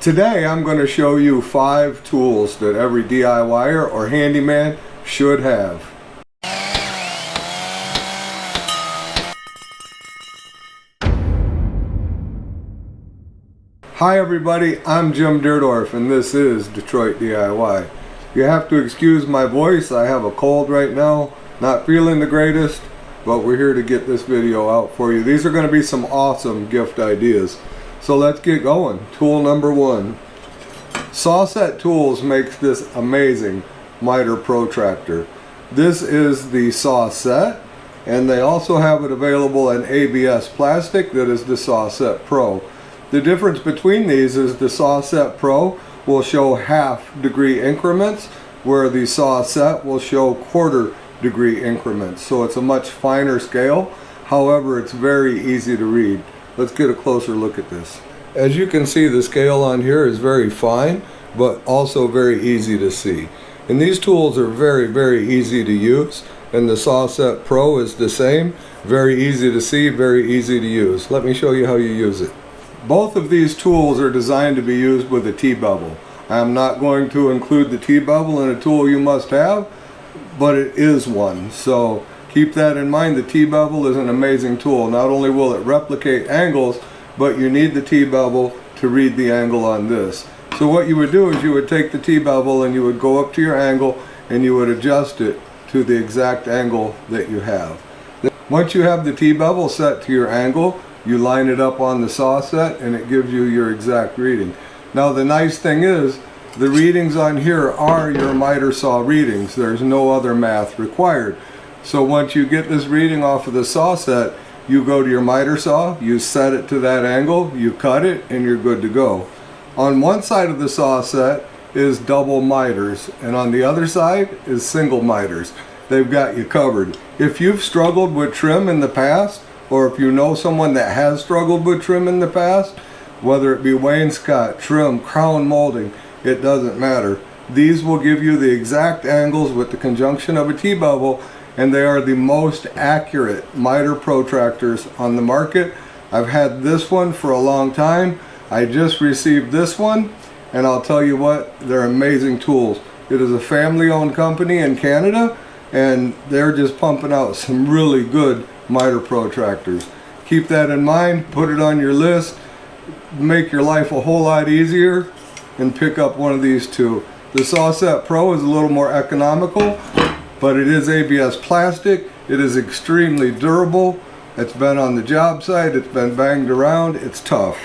Today I'm going to show you 5 tools that every DIYer or handyman should have. Hi everybody, I'm Jim Dierdorf and this is Detroit DIY. You have to excuse my voice, I have a cold right now, not feeling the greatest, but we're here to get this video out for you. These are going to be some awesome gift ideas. So let's get going. Tool number 1. Sawet Tools makes this amazing miter protractor. This is the Sawset, and they also have it available in ABS plastic that is the Sawset Pro. The difference between these is the Sawset Pro will show half-degree increments, where the Sawset will show quarter-degree increments. So it's a much finer scale. However, it's very easy to read. Let's get a closer look at this. As you can see, the scale on here is very fine, but also very easy to see. And these tools are very easy to use. And the Sawset Pro is the same. Very easy to see, very easy to use. Let me show you how you use it. Both of these tools are designed to be used with a T-bevel. I am not going to include the T-bevel in a tool you must have, but it is one. So keep that in mind. The T-bevel is an amazing tool. Not only will it replicate angles, but you need the T-bevel to read the angle on this. So what you would do is you would take the T-bevel and you would go up to your angle and you would adjust it to the exact angle that you have. Once you have the T-bevel set to your angle, you line it up on the Sawset and it gives you your exact reading. Now the nice thing is, the readings on here are your miter saw readings. There's no other math required. So once you get this reading off of the Sawset, you go to your miter saw, you set it to that angle, you cut it, and you're good to go. On one side of the Sawset is double miters, and on the other side is single miters. They've got you covered. If you've struggled with trim in the past, or if you know someone that has struggled with trim in the past, whether it be wainscot, trim, crown molding, it doesn't matter. These will give you the exact angles with the conjunction of a T-bevel, and they are the most accurate miter protractors on the market. I've had this one for a long time. I just received this one, and I'll tell you what, they're amazing tools. It is a family-owned company in Canada, and they're just pumping out some really good miter protractors. Keep that in mind, put it on your list, make your life a whole lot easier, and pick up one of these two. The Sawset Pro is a little more economical, but it is ABS plastic. It is extremely durable. It's been on the job site, it's been banged around, it's tough.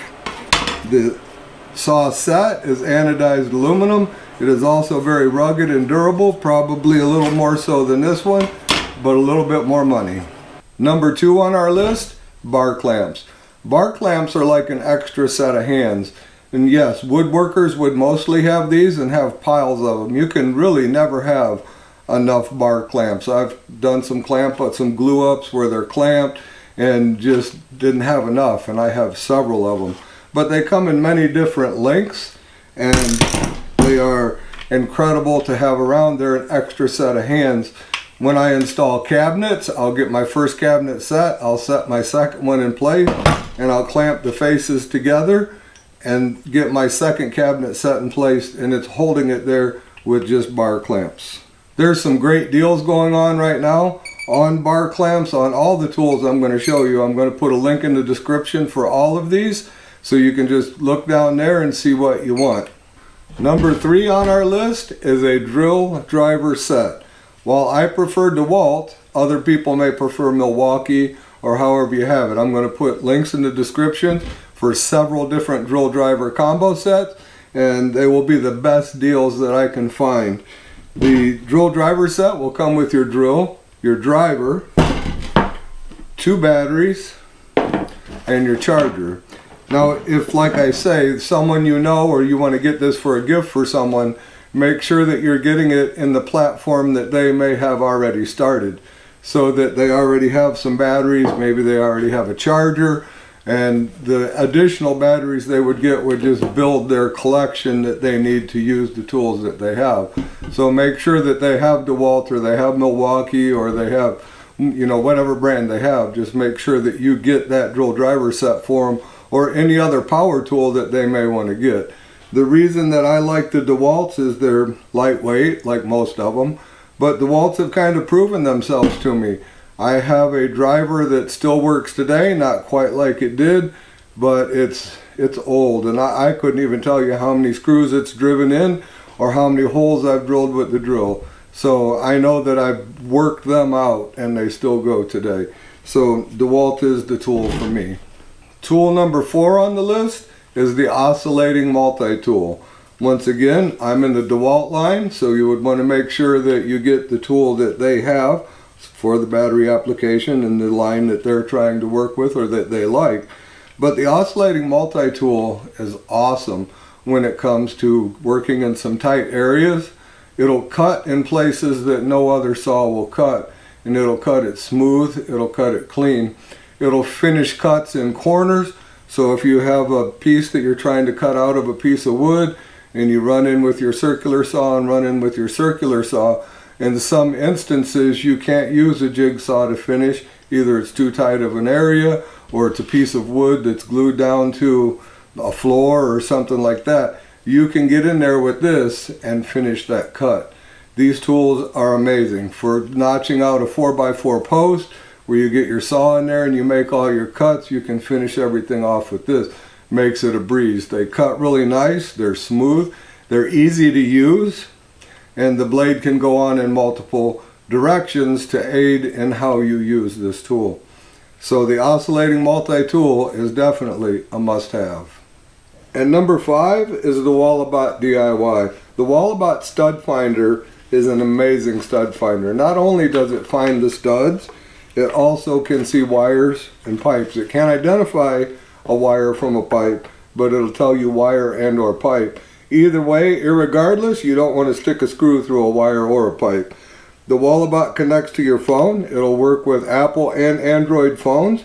The Sawset is anodized aluminum. It is also very rugged and durable, probably a little more so than this one, but a little bit more money. Number 2 on our list, bar clamps. Bar clamps are like an extra set of hands. And yes, woodworkers would mostly have these and have piles of them. You can really never have enough bar clamps. I've done some glue ups where they're clamped and just didn't have enough, and I have several of them. But they come in many different lengths and they are incredible to have around. They're an extra set of hands. When I install cabinets, I'll get my first cabinet set, I'll set my second one in place, and I'll clamp the faces together and get my second cabinet set in place, and it's holding it there with just bar clamps. There's some great deals going on right now on bar clamps on all the tools I'm going to show you. I'm going to put a link in the description for all of these, so you can just look down there and see what you want. Number 3 on our list is a drill driver set. While I prefer DeWalt, other people may prefer Milwaukee or however you have it. I'm going to put links in the description for several different drill driver combo sets, and they will be the best deals that I can find. The drill driver set will come with your drill, your driver, 2 batteries, and your charger. Now, if, like I say, someone you know or you want to get this for a gift for someone, make sure that you're getting it in the platform that they may have already started, so that they already have some batteries, maybe they already have a charger, and the additional batteries they would get would just build their collection that they need to use the tools that they have. So make sure that they have DeWalt or they have Milwaukee or they have, you know, whatever brand they have. Just make sure that you get that drill driver set for them, or any other power tool that they may want to get. The reason that I like the DeWalt's is they're lightweight, like most of them, but DeWalt's have kind of proven themselves to me. I have a driver that still works today, not quite like it did, but it's old, and I couldn't even tell you how many screws it's driven in or how many holes I've drilled with the drill. So I know that I've worked them out and they still go today. So DeWalt is the tool for me. Tool number 4 on the list is the oscillating multi-tool. Once again, I'm in the DeWalt line, so you would want to make sure that you get the tool that they have for the battery application and the line that they're trying to work with or that they like. But the oscillating multi-tool is awesome when it comes to working in some tight areas. It'll cut in places that no other saw will cut, and it'll cut it smooth, it'll cut it clean. It'll finish cuts in corners, so if you have a piece that you're trying to cut out of a piece of wood and you run in with your circular saw and run in with your circular saw, in some instances you can't use a jigsaw to finish. Either it's too tight of an area or it's a piece of wood that's glued down to a floor or something like that. You can get in there with this and finish that cut. These tools are amazing for notching out a 4x4 post where you get your saw in there and you make all your cuts. You can finish everything off with this. Makes it a breeze. They cut really nice, they're smooth, they're easy to use, and the blade can go on in multiple directions to aid in how you use this tool. So the oscillating multi-tool is definitely a must-have. And number 5 is the Wallabout DIY. The Wallabout stud finder is an amazing stud finder. Not only does it find the studs, it also can see wires and pipes. It can't identify a wire from a pipe, but it'll tell you wire and or pipe. Either way, irregardless, you don't want to stick a screw through a wire or a pipe. The Wallabout connects to your phone. It'll work with Apple and Android phones,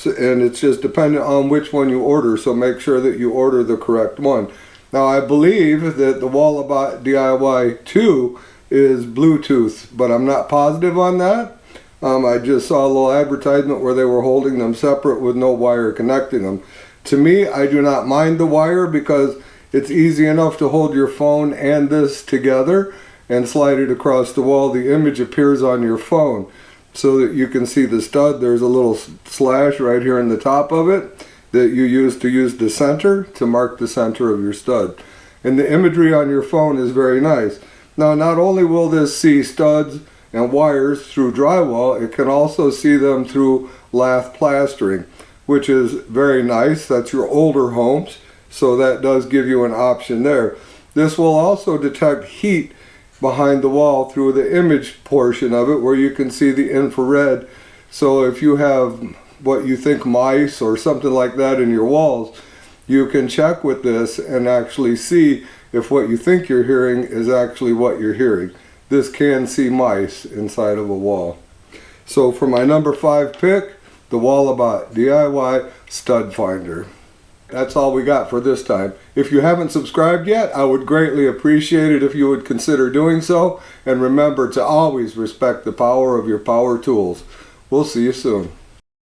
and it's just dependent on which one you order, so make sure that you order the correct one. Now I believe that the Wallabout DIY 2 is Bluetooth, but I'm not positive on that. I just saw a little advertisement where they were holding them separate with no wire connecting them. To me, I do not mind the wire because it's easy enough to hold your phone and this together and slide it across the wall. The image appears on your phone so that you can see the stud. There's a little slash right here in the top of it that you use the center to mark the center of your stud. And the imagery on your phone is very nice. Now, not only will this see studs and wires through drywall, it can also see them through lath plastering, which is very nice. That's your older homes, so that does give you an option there. This will also detect heat behind the wall through the image portion of it where you can see the infrared. So if you have what you think mice or something like that in your walls, you can check with this and actually see if what you think you're hearing is actually what you're hearing. This can see mice inside of a wall. So for my number 5 pick, the Wallabout DIY Stud Finder. That's all we got for this time. If you haven't subscribed yet, I would greatly appreciate it if you would consider doing so. And remember to always respect the power of your power tools. We'll see you soon.